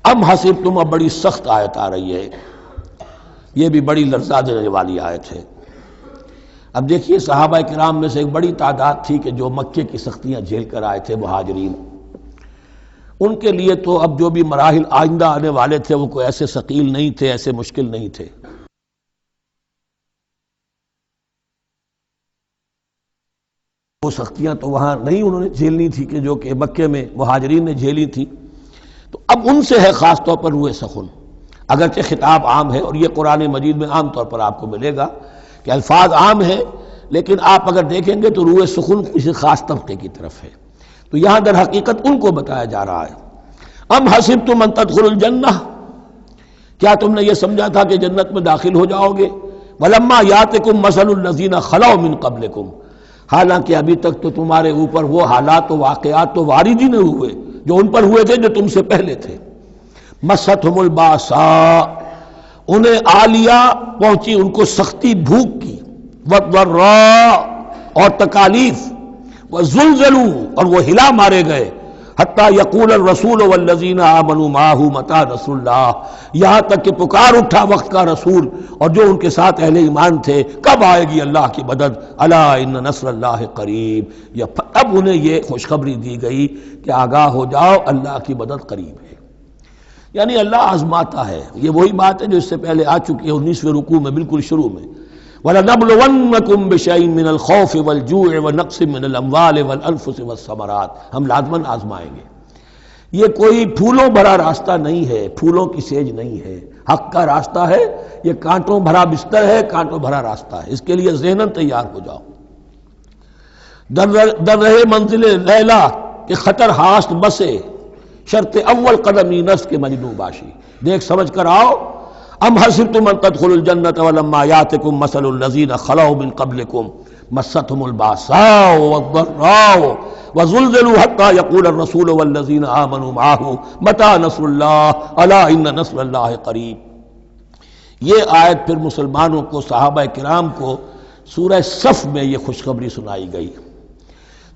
ام حسبتم، اب بڑی سخت آیت آ رہی ہے، یہ بھی بڑی لرزا دینے والی آیت ہے۔ اب دیکھیے صحابہ کرام میں سے ایک بڑی تعداد تھی کہ جو مکے کی سختیاں جھیل کر آئے تھے، مہاجرین، ان کے لیے تو اب جو بھی مراحل آئندہ آنے والے تھے وہ کوئی ایسے ثقیل نہیں تھے، ایسے مشکل نہیں تھے۔ وہ سختیاں تو وہاں نہیں انہوں نے جھیلنی تھی کہ جو کہ مکے میں مہاجرین نے جھیلی تھی، تو اب ان سے ہے خاص طور پر روئے سخن۔ اگرچہ خطاب عام ہے، اور یہ قرآن مجید میں عام طور پر آپ کو ملے گا کہ الفاظ عام ہیں، لیکن آپ اگر دیکھیں گے تو روئے سخن کسی خاص طبقے کی طرف ہے، تو یہاں در حقیقت ان کو بتایا جا رہا ہے۔ ام حسبتم ان تدخلوا الجنہ، کیا تم نے یہ سمجھا تھا کہ جنت میں داخل ہو جاؤ گے؟ ولما یاتکم مثل الذین خلوا من قبلکم، حالانکہ ابھی تک تو تمہارے اوپر وہ حالات و واقعات تو وارد ہی نہیں ہوئے جو ان پر ہوئے تھے جو تم سے پہلے تھے۔ مستہم الباساء، انہیں آ لیا، پہنچی ان کو سختی بھوک کی، والضراء، اور تکالیف، وزلزلوا، اور وہ ہلا مارے گئے، حتی یقول الرسول والذین آمنوا معہ متی نصر اللہ، یہاں تک کہ پکار اٹھا وقت کا رسول اور جو ان کے ساتھ اہل ایمان تھے، کب آئے گی اللہ کی مدد، الا ان نصر اللہ قریب، اب انہیں یہ خوشخبری دی گئی کہ آگاہ ہو جاؤ، اللہ کی مدد قریب ہے۔ یعنی اللہ آزماتا ہے، یہ وہی بات ہے جو اس سے پہلے آ چکی ہے 19ویں رکوع میں بالکل شروع میں، وَلَنَبْلُوَنَّكُمْ بِشَيْءٍ مِّنَ الْخَوْفِ وَالْجُوعِ وَنَقْصٍ مِّنَ الْأَمْوَالِ وَالْأَنفُسِ وَالثَّمَرَاتِ، ہم لازماً آزمائیں گے۔ یہ کوئی پھولوں بھرا راستہ نہیں ہے، پھولوں کی سیج نہیں ہے، حق کا راستہ ہے، یہ کانٹوں بھرا بستر ہے، کانٹوں بھرا راستہ ہے، اس کے لیے ذہناً تیار ہو جاؤ۔ در رہے منزل لیلا کہ خطر ہاست بسے، شرط اول قدمی نفس کے مجنوں باشی، دیکھ سمجھ کر آؤ۔ ام حسبتم ان تدخلوا الجنۃ ولما یاتکم مثل الذین خلوا من قبلکم مستهم الباساء والضراء وزلزلوا حتى يقول الرسول والذین آمنوا معه متی نصر اللہ الا ان نصر اللہ قریب۔ یہ آیت پھر مسلمانوں کو، صحابہ کرام کو سورہ صف میں یہ خوشخبری سنائی گئی،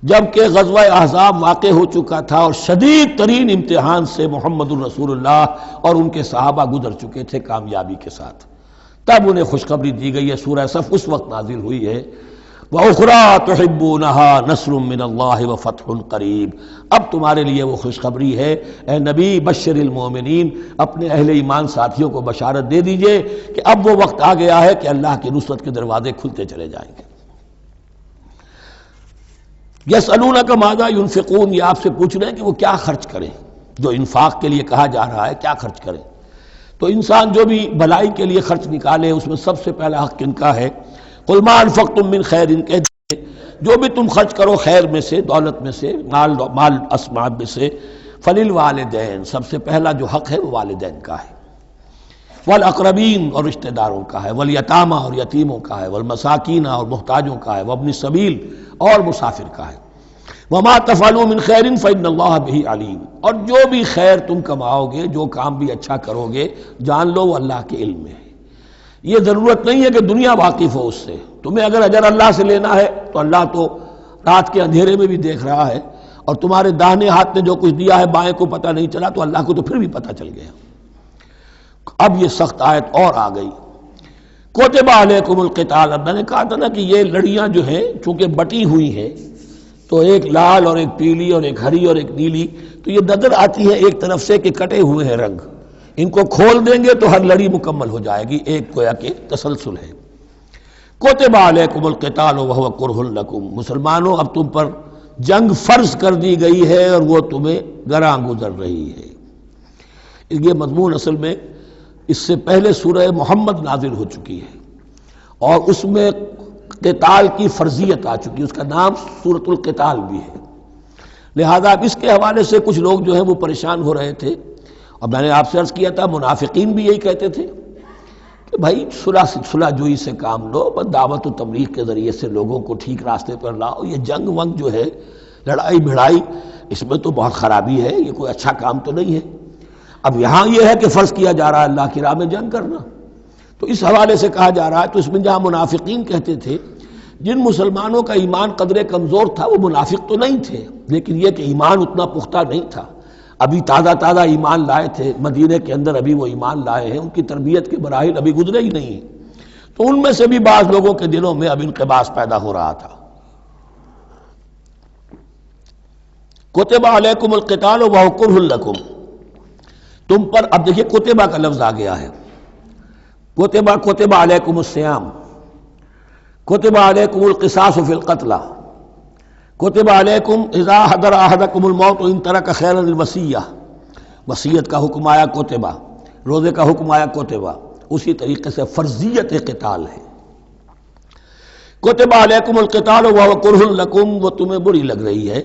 جبکہ غزوہ احزاب واقع ہو چکا تھا اور شدید ترین امتحان سے محمد الرسول اللہ اور ان کے صحابہ گزر چکے تھے کامیابی کے ساتھ، تب انہیں خوشخبری دی گئی ہے۔ سورہ صف اس وقت نازل ہوئی ہے، وَأُخْرَىٰ تُحِبُّونَهَا نَصْرٌ مِّنَ اللَّهِ وَفَتْحٌ قَرِيبٌ، اب تمہارے لیے وہ خوشخبری ہے، اے نبی بشر المومنین، اپنے اہل ایمان ساتھیوں کو بشارت دے دیجئے کہ اب وہ وقت آ گیا ہے کہ اللہ کی نصرت کے دروازے کھلتے چلے جائیں گے۔ یسألونک ماذا ینفقون، یہ آپ سے پوچھ رہے ہیں کہ وہ کیا خرچ کریں، جو انفاق کے لیے کہا جا رہا ہے کیا خرچ کریں، تو انسان جو بھی بھلائی کے لیے خرچ نکالے اس میں سب سے پہلا حق ان کا ہے۔ قل ما انفقتم من خیر، کہہ دیجیے جو بھی تم خرچ کرو خیر میں سے، دولت میں سے، مال اسباب میں سے، فللوالدین، سب سے پہلا جو حق ہے وہ والدین کا ہے، والاقربین، اور رشتہ داروں کا ہے، والیتامى، اور یتیموں کا ہے، والمساکین، اور محتاجوں کا ہے، وابن السبیل، اور مسافر کا ہے، وما تفعلوا من خیر فإن اللہ بہ علیم، اور جو بھی خیر تم کماؤ گے، جو کام بھی اچھا کرو گے، جان لو وہ اللہ کے علم میں ہے۔ یہ ضرورت نہیں ہے کہ دنیا واقف ہو اس سے، تمہیں اگر اجر اللہ سے لینا ہے تو اللہ تو رات کے اندھیرے میں بھی دیکھ رہا ہے، اور تمہارے داہنے ہاتھ نے جو کچھ دیا ہے بائیں کو پتہ نہیں چلا تو اللہ کو تو پھر بھی پتہ چل گیا۔ اب یہ سخت آیت اور آ گئی، کتب علیکم القتال، اب میں نے کہا تھا نا کہ یہ لڑیاں جو ہیں چونکہ بٹی ہوئی ہیں تو ایک لال اور ایک پیلی اور ایک ہری اور ایک نیلی، تو یہ نظر آتی ہے ایک طرف سے کہ کٹے ہوئے ہیں رنگ، ان کو کھول دیں گے تو ہر لڑی مکمل ہو جائے گی، ایک گویا کہ تسلسل ہے۔ کتب علیکم القتال وہو کرہ لکم، مسلمانوں اب تم پر جنگ فرض کر دی گئی ہے اور وہ تمہیں گراں گزر رہی ہے۔ یہ مضمون اصل میں اس سے پہلے سورہ محمد نازل ہو چکی ہے اور اس میں قتال کی فرضیت آ چکی ہے، اس کا نام سورۃ القتال بھی ہے، لہذا اب اس کے حوالے سے کچھ لوگ جو ہیں وہ پریشان ہو رہے تھے، اور میں نے آپ سے عرض کیا تھا منافقین بھی یہی کہتے تھے کہ بھائی صلح جوئی سے کام لو، بس دعوت و تبلیغ کے ذریعے سے لوگوں کو ٹھیک راستے پر لاؤ، یہ جنگ ونگ جو ہے، لڑائی بھڑائی، اس میں تو بہت خرابی ہے، یہ کوئی اچھا کام تو نہیں ہے۔ اب یہاں یہ ہے کہ فرض کیا جا رہا ہے اللہ کی راہ میں جنگ کرنا، تو اس حوالے سے کہا جا رہا ہے، تو اس میں جہاں منافقین کہتے تھے، جن مسلمانوں کا ایمان قدرے کمزور تھا وہ منافق تو نہیں تھے، لیکن یہ کہ ایمان اتنا پختہ نہیں تھا، ابھی تازہ ایمان لائے تھے، مدینے کے اندر ابھی وہ ایمان لائے ہیں، ان کی تربیت کے مراحل ابھی گزرے ہی نہیں ہیں، تو ان میں سے بھی بعض لوگوں کے دلوں میں اب انقباض پیدا ہو رہا تھا۔ کتب علیکم القتال وہو کرہ لکم، تم پر، اب دیکھیے کتبہ کا لفظ آ گیا ہے، کتب علیکم الصیام، کتب علیکم القصاص فی القتلى، کتب علیکم اذا حضر احدکم الموت ان ترک خیرا الوصیہ، وصیت کا حکم آیا کتبہ، روزے کا حکم آیا کتبہ، اسی طریقے سے فرضیت قتال ہے۔ کتب علیکم القتال وہو کرہ لکم، وہ تمہیں بری لگ رہی ہے،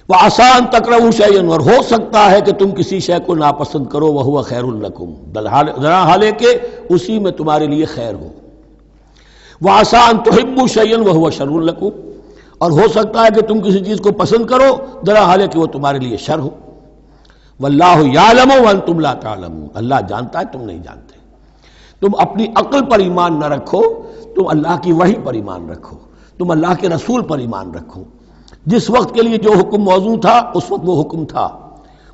وعسیٰ ان تکرہوا شیئا، اور ہو سکتا ہے کہ تم کسی شے کو ناپسند کرو، وہو خیر لکم، ذرا حالے کہ اسی میں تمہارے لیے خیر ہو، وعسیٰ ان تحبوا شیئا وہو شر لکم، اور ہو سکتا ہے کہ تم کسی چیز کو پسند کرو ذرا حالے کہ وہ تمہارے لیے شر ہو، واللہ یعلم وانتم لا تعلمون، اللہ جانتا ہے تم نہیں جانتے۔ تم اپنی عقل پر ایمان نہ رکھو، تم اللہ کی وحی پر ایمان رکھو، تم اللہ کے رسول پر ایمان رکھو۔ جس وقت کے لیے جو حکم موضوع تھا اس وقت وہ حکم تھا،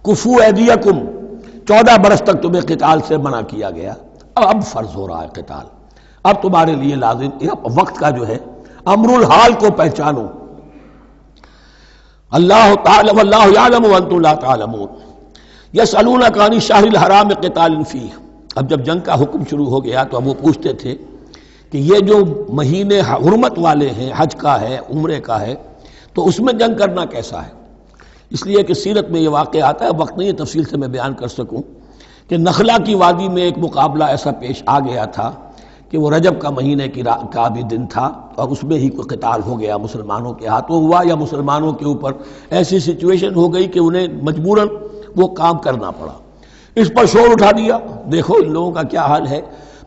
کفو ایدیکم، 14 برس تک تمہیں قتال سے منع کیا گیا، اب فرض ہو رہا ہے قتال، اب تمہارے لیے لازم، وقت کا جو ہے امر الحال کو پہچانو۔ اللہ تعالی واللہ یعلم وانتم لا تعلمون، یسألونک عن الشہر الحرام قتال فیہ، اب جب جنگ کا حکم شروع ہو گیا تو اب وہ پوچھتے تھے کہ یہ جو مہینے حرمت والے ہیں، حج کا ہے، عمرے کا ہے، تو اس میں جنگ کرنا کیسا ہے؟ اس لیے کہ سیرت میں یہ واقعہ آتا ہے، وقت نہیں ہے تفصیل سے میں بیان کر سکوں، کہ نخلا کی وادی میں ایک مقابلہ ایسا پیش آ گیا تھا کہ وہ رجب کا مہینے کا بھی دن تھا، اور اس میں ہی کوئی قتال ہو گیا، مسلمانوں کے ہاتھوں ہوا یا مسلمانوں کے اوپر ایسی سچویشن ہو گئی کہ انہیں مجبوراً وہ کام کرنا پڑا۔ اس پر شور اٹھا دیا، دیکھو ان لوگوں کا کیا حال ہے،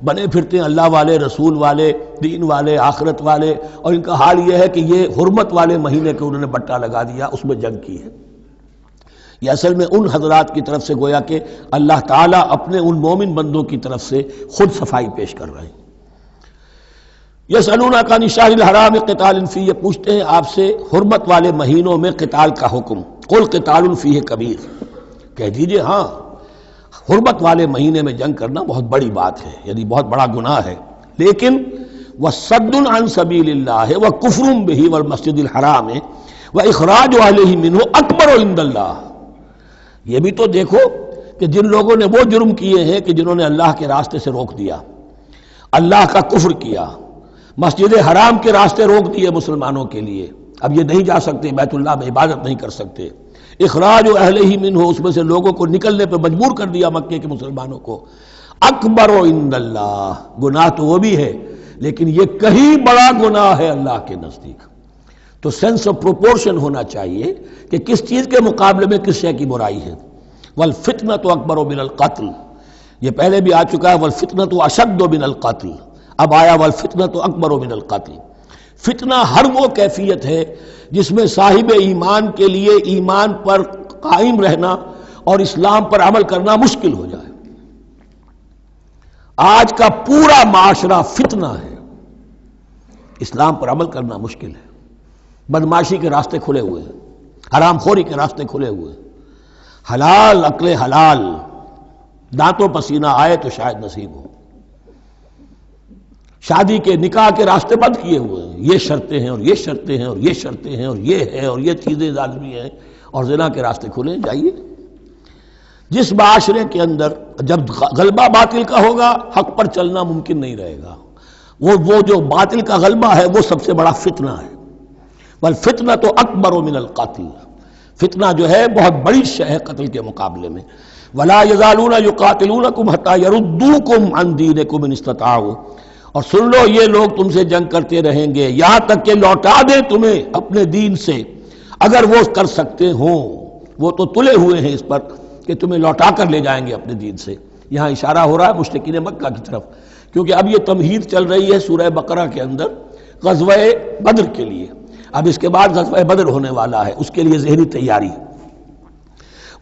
بنے پھرتے ہیں اللہ والے، رسول والے، دین والے، آخرت والے، اور ان کا حال یہ ہے کہ یہ حرمت والے مہینے کے انہوں نے بٹا لگا دیا، اس میں جنگ کی ہے۔ یہ اصل میں ان حضرات کی طرف سے گویا کہ اللہ تعالیٰ اپنے ان مومن بندوں کی طرف سے خود صفائی پیش کر رہے ہیں۔ یسألونک عن الشہر الحرام قتال فیہ، یہ پوچھتے ہیں آپ سے حرمت والے مہینوں میں قتال کا حکم، قل قتال فیہ کبیر، کہہ دیجئے ہاں حرمت والے مہینے میں جنگ کرنا بہت بڑی بات ہے، یعنی بہت بڑا گناہ ہے، لیکن وَصَدٌّ عَن سَبِيلِ اللَّهِ وَكُفْرٌ بِهِ وَالْمَسْجِدِ الْحَرَامِ وَإِخْرَاجُ أَهْلِهِ مِنْهُ أَكْبَرُ عِندَ اللَّهِ، یہ بھی تو دیکھو کہ جن لوگوں نے وہ جرم کیے ہیں کہ جنہوں نے اللہ کے راستے سے روک دیا، اللہ کا کفر کیا، مسجد حرام کے راستے روک دیے مسلمانوں کے لیے، اب یہ نہیں جا سکتے، بیت اللہ میں عبادت نہیں کر سکتے، اخراج اہلہ منہ، اس میں سے لوگوں کو نکلنے پہ مجبور کر دیا مکے کے مسلمانوں کو، اکبر عند اللہ، گناہ تو وہ بھی ہے لیکن یہ کہیں بڑا گناہ ہے اللہ کے نزدیک۔ تو سینس آف پروپورشن ہونا چاہیے کہ کس چیز کے مقابلے میں کس شے کی برائی ہے۔ والفتنۃ اکبر من القتل، یہ پہلے بھی آ چکا ہے، والفتنۃ اشد من القتل، اب آیا والفتنۃ اکبر من القتل۔ فتنہ ہر وہ کیفیت ہے جس میں صاحب ایمان کے لیے ایمان پر قائم رہنا اور اسلام پر عمل کرنا مشکل ہو جائے۔ آج کا پورا معاشرہ فتنہ ہے، اسلام پر عمل کرنا مشکل ہے، بدماشی کے راستے کھلے ہوئے ہیں، حرام خوری کے راستے کھلے ہوئے ہیں، حلال عقل حلال دانتوں پسینہ آئے تو شاید نصیب ہو، شادی کے نکاح کے راستے بند کیے ہوئے ہیں، یہ شرطیں ہیں اور یہ شرطیں ہیں اور یہ شرطیں ہیں اور یہ ہے اور یہ چیزیں لازمی ہیں، اور زنا کے راستے کھلے جائیے۔ جس معاشرے کے اندر جب غلبہ باطل کا ہوگا حق پر چلنا ممکن نہیں رہے گا، وہ جو باطل کا غلبہ ہے وہ سب سے بڑا فتنہ ہے۔ والفتنۃ اکبر من القتل، فتنہ جو ہے بہت بڑی شے ہے قتل کے مقابلے میں۔ ولا یزالون یقاتلونکم حتی یردوکم عن دینکم ان استطاعوا، اور سن لو یہ لوگ تم سے جنگ کرتے رہیں گے یہاں تک کہ لوٹا دیں تمہیں اپنے دین سے، اگر وہ کر سکتے ہوں، وہ تو تلے ہوئے ہیں اس پر کہ تمہیں لوٹا کر لے جائیں گے اپنے دین سے۔ یہاں اشارہ ہو رہا ہے مشرکین مکہ کی طرف، کیونکہ اب یہ تمہید چل رہی ہے سورہ بقرہ کے اندر غزوہ بدر کے لیے، اب اس کے بعد غزوہ بدر ہونے والا ہے، اس کے لیے ذہنی تیاری۔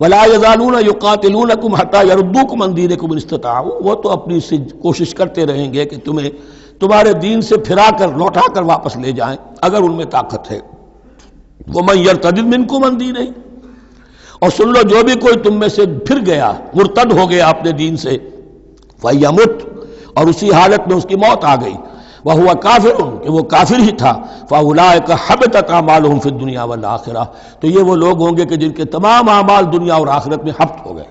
وَلَا يَزَالُونَ يُقَاتِلُونَكُمْ حَتَّى يَرُدُّوكُمْ عَنْ دِينِكُمْ إِنِ اسْتَطَاعُوا، وہ تو اپنی سے کوشش کرتے رہیں گے کہ تمہیں تمہارے دین سے پھرا کر لوٹا کر واپس لے جائیں اگر ان میں طاقت ہے۔ وَمَنْ يَرْتَدِدْ مِنْكُمْ عَنْ دِينِهِ، اور سن لو جو بھی کوئی تم میں سے پھر گیا، مرتد ہو گیا اپنے دین سے، فَيَمُتْ، اور اسی حالت میں اس کی موت آ گئی، وَهُوَ كَافِرٌ، کہ وہ کافر ہی تھا، فَأُولَٰئِكَ حَبِطَتْ أَعْمَالُهُمْ فِي الدُّنْيَا وَالْآخِرَةِ، تو یہ وہ لوگ ہوں گے کہ جن کے تمام اعمال دنیا اور آخرت میں حبط ہو گئے۔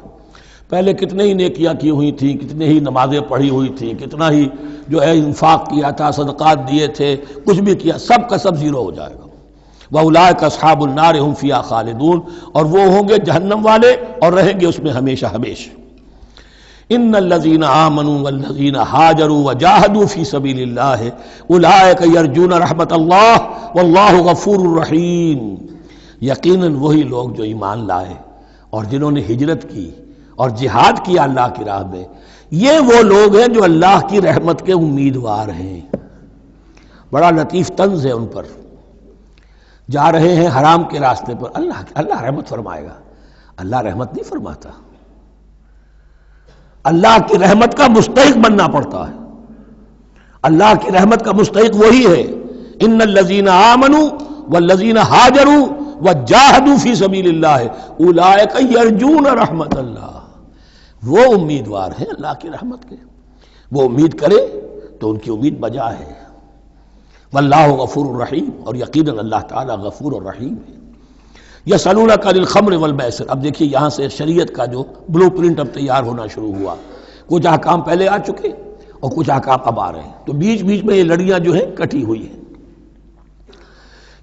پہلے کتنے ہی نیکیاں کی ہوئی تھیں، کتنے ہی نمازیں پڑھی ہوئی تھیں، کتنا ہی جو ہے انفاق کیا تھا، صدقات دیے تھے، کچھ بھی کیا، سب کا سب زیرو ہو جائے گا۔ وَأُولَٰئِكَ أَصْحَابُ النَّارِ هُمْ فِيهَا خَالِدُونَ، اور وہ ہوں گے جہنم والے اور رہیں گے اس میں ہمیشہ ہمیشہ۔ ان الذين آمنوا والذين هاجروا وجاهدوا في سبيل الله اولئك يرجون رحمت اللہ واللہ غفور رحیم، یقیناً وہی لوگ جو ایمان لائے اور جنہوں نے ہجرت کی اور جہاد کیا اللہ کی راہ میں، یہ وہ لوگ ہیں جو اللہ کی رحمت کے امیدوار ہیں۔ بڑا لطیف طنز ہے ان پر، جا رہے ہیں حرام کے راستے پر، اللہ رحمت فرمائے گا، اللہ رحمت نہیں فرماتا، اللہ کی رحمت کا مستحق بننا پڑتا ہے۔ اللہ کی رحمت کا مستحق وہی ہے، ان الذین آمنوا والذین ہاجروا وجاہدوا فی سبیل اللہ اولئک یرجون رحمت اللہ، وہ امیدوار ہیں اللہ کی رحمت کے، وہ امید کرے تو ان کی امید بجا ہے۔ واللہ غفور الرحیم، اور یقیناً اللہ تعالی غفور الرحیم ہے۔ یسألونک عن الخمر والمیسر، اب دیکھیے یہاں سے شریعت کا جو بلو پرنٹ اب تیار ہونا شروع ہوا، کچھ احکام پہلے آ چکے اور کچھ احکام اب آ رہے ہیں، تو بیچ بیچ میں یہ لڑیاں جو ہیں کٹی ہوئی ہیں۔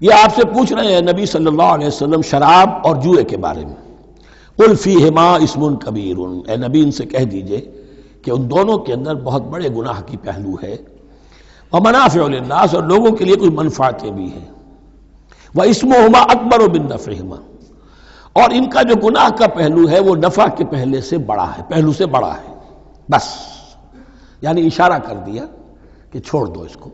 یہ آپ سے پوچھ رہے ہیں نبی صلی اللہ علیہ وسلم شراب اور جوئے کے بارے میں، قل فیہما اسم کبیر، اے نبی ان سے کہہ دیجئے کہ ان دونوں کے اندر بہت بڑے گناہ کی پہلو ہے، ومنافع للناس، اور لوگوں کے لیے کچھ منفعتیں بھی ہیں، واسمہما اکبر من نفعہما، اور ان کا جو گناہ کا پہلو ہے وہ نفع کے پہلو سے بڑا ہے، بس یعنی اشارہ کر دیا کہ چھوڑ دو اس کو،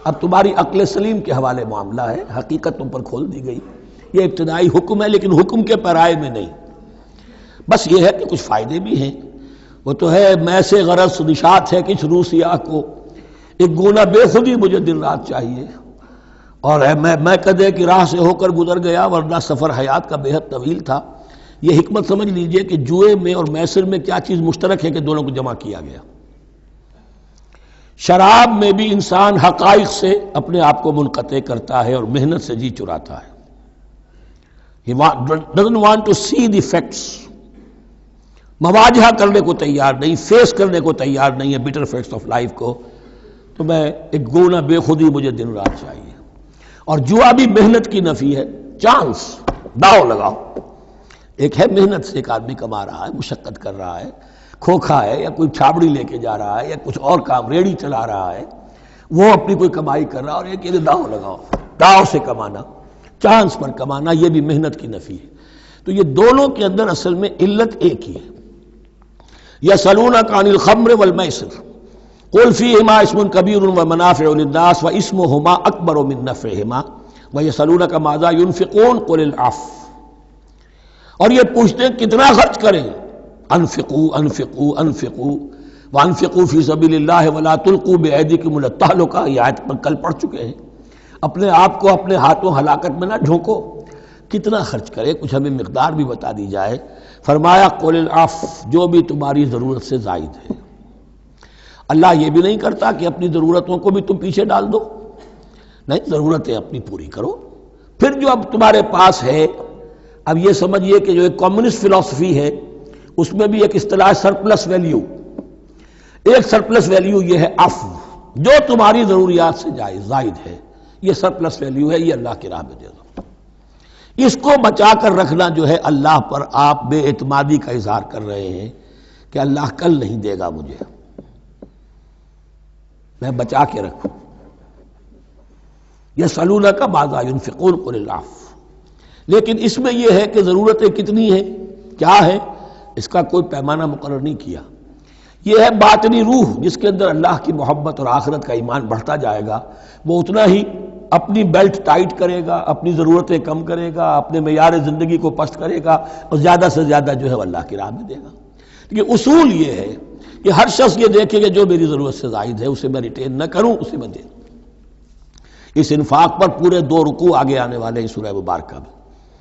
اب تمہاری عقل سلیم کے حوالے معاملہ ہے، حقیقت تم پر کھول دی گئی، یہ ابتدائی حکم ہے لیکن حکم کے پیرائے میں نہیں، بس یہ ہے کہ کچھ فائدے بھی ہیں، وہ تو ہے میں سے غرض نشاط ہے کچھ روسیہ کو، ایک گونا بے خودی مجھے دن رات چاہیے، اور میں کدے کی راہ سے ہو کر گزر گیا ورنہ سفر حیات کا بے حد طویل تھا۔ یہ حکمت سمجھ لیجئے کہ جوئے میں اور میسر میں کیا چیز مشترک ہے کہ دونوں کو جمع کیا گیا۔ شراب میں بھی انسان حقائق سے اپنے آپ کو منقطع کرتا ہے اور محنت سے جی چراتا ہے، He doesn't want to see the facts، مواجہہ کرنے کو تیار نہیں، فیس کرنے کو تیار نہیں ہے bitter facts of life کو، تو میں ایک گونا بے خودی مجھے دن رات چاہیے۔ اور جوا بھی محنت کی نفی ہے، چانس، داؤ لگاؤ، ایک ہے محنت سے ایک آدمی کما رہا ہے، مشقت کر رہا ہے، کھوکھا ہے یا کوئی چھابڑی لے کے جا رہا ہے یا کچھ اور کام ریڑھی چلا رہا ہے، وہ اپنی کوئی کمائی کر رہا ہے، اور ایک یہ داؤ لگاؤ، داؤ سے کمانا، چانس پر کمانا، یہ بھی محنت کی نفی ہے۔ تو یہ دونوں کے اندر اصل میں علت ایک ہی ہے۔ یسألونک عن الخمر والمیسر قل فیہما اسم کبیر ومنافع للناس واسمہما اکبر من نفعہما ویسألونک ماذا ینفقون قل العفو، اور یہ پوچھتے ہیں کتنا خرچ کریں، انفقوا انفقوا انفقوا وانفقوا فی سبیل اللہ ولا تلقوا بایدیکم الی التہلکہ، یہ آیت پر کل پڑھ چکے ہیں، اپنے آپ کو اپنے ہاتھوں ہلاکت میں نہ جھونکو، کتنا خرچ کرے، کچھ ہمیں مقدار بھی بتا دی جائے۔ فرمایا قل العفو، جو بھی تمہاری ضرورت سے زائد ہے۔ اللہ یہ بھی نہیں کرتا کہ اپنی ضرورتوں کو بھی تم پیچھے ڈال دو، نہیں، ضرورتیں اپنی پوری کرو، پھر جو اب تمہارے پاس ہے، اب یہ سمجھیے کہ جو ایک کمیونسٹ فلسفی ہے اس میں بھی ایک اصطلاح سرپلس ویلیو، ایک سرپلس ویلیو یہ ہے عفو، جو تمہاری ضروریات سے زائد ہے، یہ سرپلس ویلیو ہے، یہ اللہ کی راہ میں دے دو۔ اس کو بچا کر رکھنا جو ہے اللہ پر آپ بے اعتمادی کا اظہار کر رہے ہیں کہ اللہ کل نہیں دے گا مجھے، میں بچا کے رکھوں۔ یسألونک ماذا ینفقون قل العفو، لیکن اس میں یہ ہے کہ ضرورتیں کتنی ہیں، کیا ہے، اس کا کوئی پیمانہ مقرر نہیں کیا۔ یہ ہے باطنی روح جس کے اندر اللہ کی محبت اور آخرت کا ایمان بڑھتا جائے گا، وہ اتنا ہی اپنی بیلٹ ٹائٹ کرے گا، اپنی ضرورتیں کم کرے گا، اپنے معیار زندگی کو پست کرے گا، اور زیادہ سے زیادہ جو ہے وہ اللہ کی راہ میں دے گا۔ لیکن اصول یہ ہے کہ ہر شخص یہ دیکھے کہ جو میری ضرورت سے زائد ہے اسے میں ریٹین نہ کروں، اسے میں دے دوں۔ اس انفاق پر پورے 2 رکوع آگے آنے والے ہیں سورہ مبارکہ میں۔